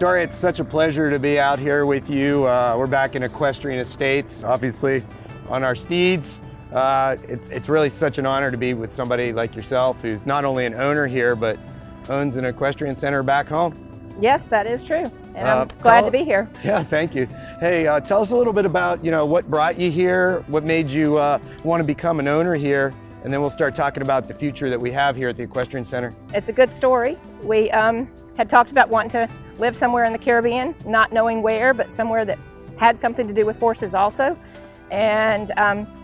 Dory, it's such a pleasure to be out here with you. We're back in Equestrian Estates, obviously on our steeds. It's really such an honor to be with somebody like yourself who's not only an owner here, but owns an equestrian center back home. Yes, that is true. And I'm glad to be here. Yeah, thank you. Hey, tell us a little bit about, what brought you here, what made you want to become an owner here, and then we'll start talking about the future that we have here at the Equestrian Center. It's a good story. We had talked about wanting to live somewhere in the Caribbean, not knowing where, but somewhere that had something to do with horses also. And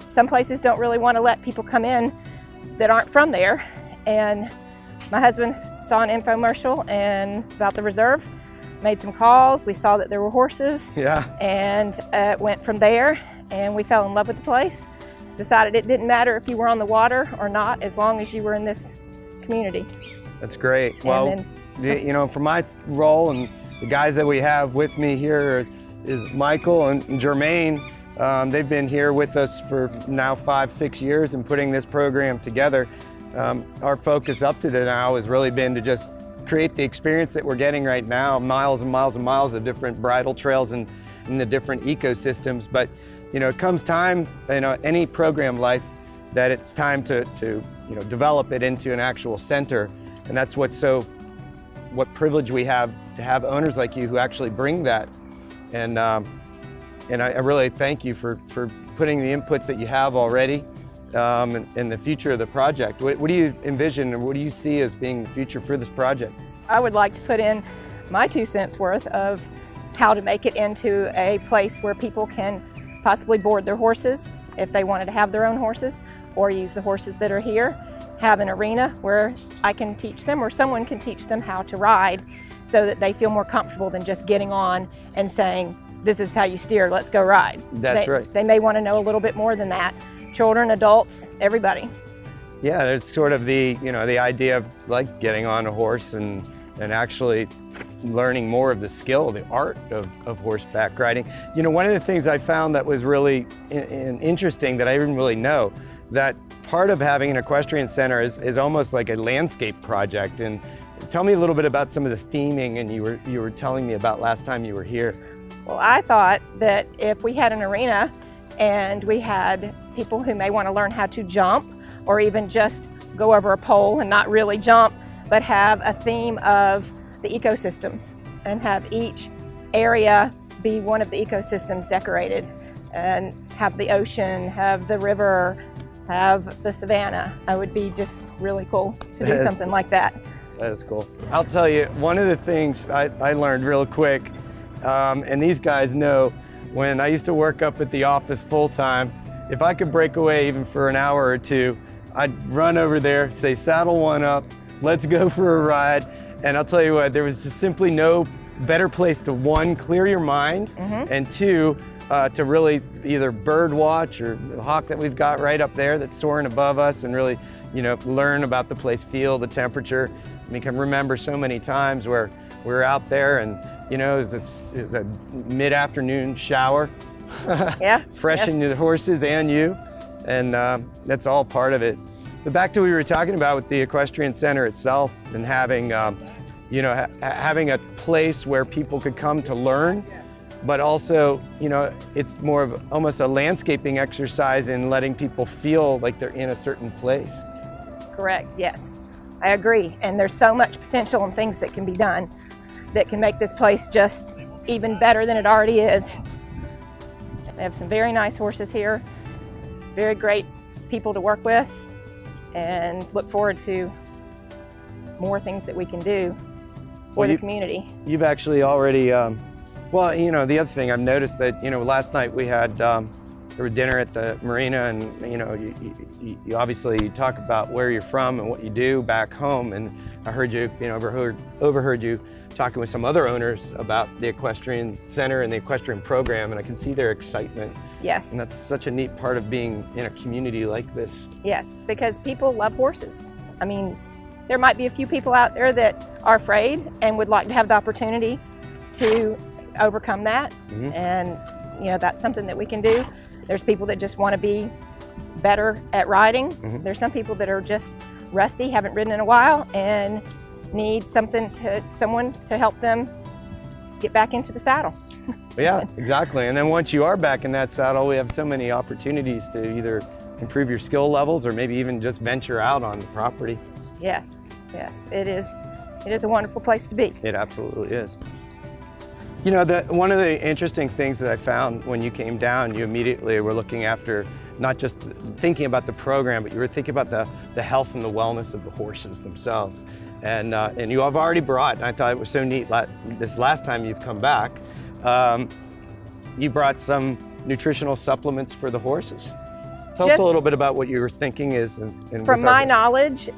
some places don't really want to let people come in that aren't from there. And my husband saw an infomercial about the reserve, made some calls. We saw that there were horses. Yeah. And went from there, and we fell in love with the place. Decided it didn't matter if you were on the water or not, as long as you were in this community. That's great. Well, for my role and the guys that we have with me here is Michael and Jermaine. They've been here with us for now 5-6 years and putting this program together. Our focus up to now has really been to just create the experience that we're getting right now, miles and miles and miles of different bridle trails and in the different ecosystems. But it comes time in any program life that it's time to develop it into an actual center, and that's what privilege we have to have owners like you who actually bring that. And I really thank you for putting the inputs that you have already in the future of the project. What do you envision, and what do you see as being the future for this project? I would like to put in my 2 cents worth of how to make it into a place where people can possibly board their horses if they wanted to have their own horses, or use the horses that are here, have an arena where I can teach them or someone can teach them how to ride so that they feel more comfortable than just getting on and saying, this is how you steer, let's go ride. That's right. They may want to know a little bit more than that. Children, adults, everybody. Yeah, there's sort of the idea of like getting on a horse and actually learning more of the skill, the art of horseback riding. One of the things I found that was really interesting that I didn't really know, that part of having an equestrian center is almost like a landscape project. And tell me a little bit about some of the theming and you were telling me about last time you were here. Well, I thought that if we had an arena and we had people who may want to learn how to jump or even just go over a pole and not really jump, but have a theme of the ecosystems and have each area be one of the ecosystems decorated, and have the ocean, have the river, have the savanna. It would be just really cool to do something like that. That is cool. I'll tell you, one of the things I learned real quick, and these guys know, when I used to work up at the office full-time, if I could break away even for an hour or two, I'd run over there, say, saddle one up, let's go for a ride. And I'll tell you what, there was just simply no better place to, 1, clear your mind, and 2, to really either bird watch or the hawk that we've got right up there that's soaring above us, and really, learn about the place, feel the temperature. I mean, can remember so many times where we were out there and, it was a mid-afternoon shower, Yeah. freshen the horses and you, and that's all part of it. But back to what we were talking about with the Equestrian Center itself, and having, having a place where people could come to learn, but also, it's more of almost a landscaping exercise in letting people feel like they're in a certain place. Correct, yes. I agree. And there's so much potential and things that can be done that can make this place just even better than it already is. They have some very nice horses here, very great people to work with, and look forward to more things that we can do for the community. You've actually already, well, the other thing I've noticed that, last night we had there was dinner at the marina, and you obviously talk about where you're from and what you do back home, and I heard you, overheard you talking with some other owners about the Equestrian Center and the equestrian program, and I can see their excitement. Yes. And that's such a neat part of being in a community like this. Yes, because people love horses. I mean, there might be a few people out there that are afraid and would like to have the opportunity to overcome that. And that's something that we can do. There's people that just want to be better at riding. There's some people that are just rusty, haven't ridden in a while, and need someone to help them get back into the saddle. Yeah, exactly. And then once you are back in that saddle, we have so many opportunities to either improve your skill levels or maybe even just venture out on the property. Yes, yes, it is. It is a wonderful place to be. It absolutely is. You know, one of the interesting things that I found when you came down, you immediately were looking after not just thinking about the program, but you were thinking about the health and the wellness of the horses themselves. And you have already brought, and I thought it was so neat, this last time you've come back, you brought some nutritional supplements for the horses. Tell us a little bit about what you were thinking is. From my knowledge,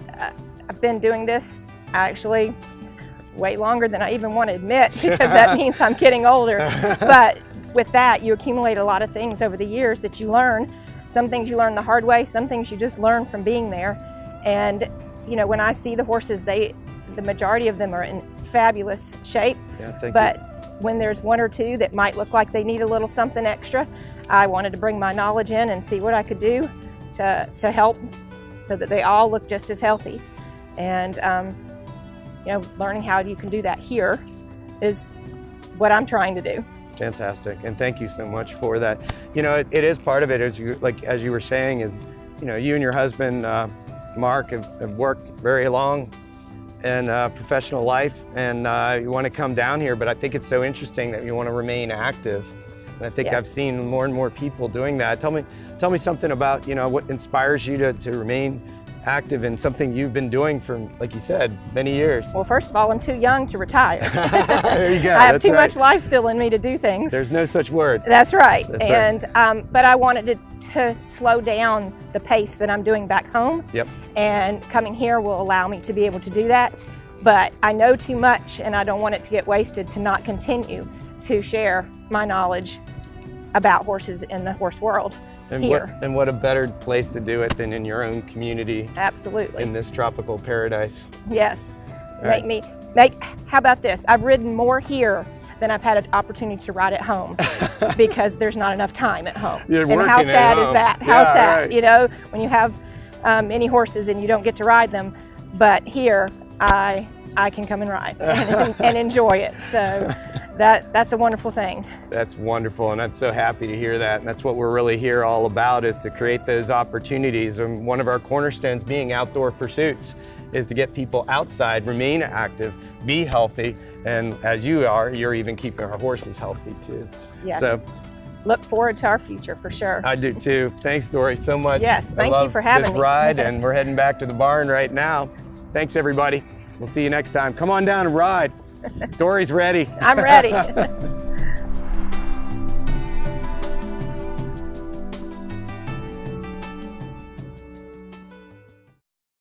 I've been doing this actually way longer than I even want to admit, because that means I'm getting older. But with that, you accumulate a lot of things over the years that you learn. Some things you learn the hard way, some things you just learn from being there. And you know, when I see the horses, the majority of them are in fabulous shape. Yeah, thank but you. When there's one or two that might look like they need a little something extra, I wanted to bring my knowledge in and see what I could do to help so that they all look just as healthy. And you know, learning how you can do that here is what I'm trying to do. Fantastic, and thank you so much for that. You know, it is part of it, as you were saying, is, you know, you and your husband, Mark, have worked very long in professional life, and you want to come down here, but I think it's so interesting that you want to remain active. And I think Yes. I've seen more and more people doing that. Tell me something about, you know, what inspires you to remain active in something you've been doing for, like you said, many years. Well, first of all, I'm too young to retire. There you go. I have That's too right. much life still in me to do things. There's no such word. That's right. That's and but I wanted to slow down the pace that I'm doing back home. Yep. And coming here will allow me to be able to do that. But I know too much, and I don't want it to get wasted to not continue to share my knowledge about horses in the horse world here. And what a better place to do it than in your own community. Absolutely. In this tropical paradise. Yes. Right. How about this? I've ridden more here than I've had an opportunity to ride at home because there's not enough time at home. You're and how working at sad is home. that? How Yeah, sad, right. you know, when you have many horses and you don't get to ride them. But here, I can come and ride and enjoy it. So that's a wonderful thing. That's wonderful, and I'm so happy to hear that. And that's what we're really here all about, is to create those opportunities. And one of our cornerstones being outdoor pursuits is to get people outside, remain active, be healthy, and as you are, you're even keeping our horses healthy too. Yes. So look forward to our future for sure. I do too. Thanks, Dory, so much. Yes, thank I you love for having this me. ride, and we're heading back to the barn right now. Thanks, everybody. We'll see you next time. Come on down and ride. Dory's ready. I'm ready.